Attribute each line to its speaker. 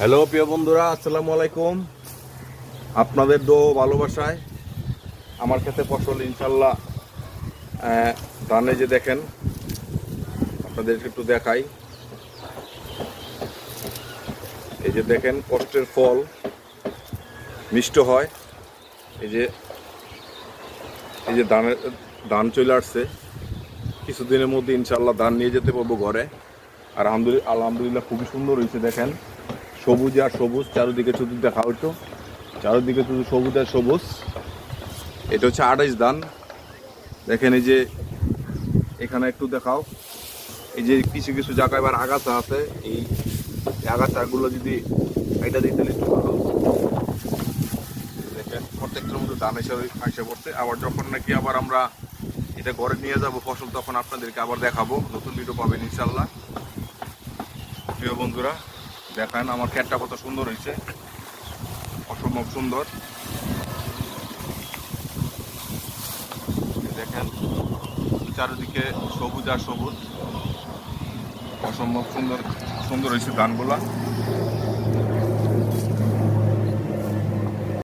Speaker 1: Hello প্রিয় বন্ধুরা, আসসালামু আলাইকুম। আপনাদের দোয়া ভালোবাসায় আমার ক্ষেতে ফসল ইনশাল্লাহ ধানে যে দেখেন, আপনাদেরকে একটু দেখাই। এই যে দেখেন, কষ্টের ফল মিষ্ট হয়। এই যে ধান চলে আসছে। কিছুদিনের মধ্যে ইনশাল্লাহ ধান নিয়ে যেতে পারবো ঘরে। আর আলহামদুলিল্লাহ খুবই সুন্দর হয়েছে। দেখেন, সবুজ আর সবুজ, চারিদিকে শুধু দেখা হতো, চারিদিকে শুধু সবুজ আর সবুজ। এটা হচ্ছে 28 ধান। দেখেন, এই যে এখানে একটু দেখাও, এই যে কিছু কিছু জায়গায় এবার আগাছা আছে। এই আগাছাগুলো যদি এটা দিতে একটু ভালো। দেখেন, প্রত্যেকটার মধ্যে ধান এসে পড়ছে। আবার যখন নাকি আবার আমরা এটা ঘরে নিয়ে যাব ফসল, তখন আপনাদেরকে আবার দেখাবো, নতুন ভিডিও পাবেন ইনশাল্লাহ। প্রিয় বন্ধুরা, দেখেন আমার ক্ষেতটা কত সুন্দর হয়েছে, অসম্ভব সুন্দর। দেখেন, চারিদিকে সবুজ আর সবুজ, অসম্ভব সুন্দর সুন্দর হয়েছে ধানগুলা।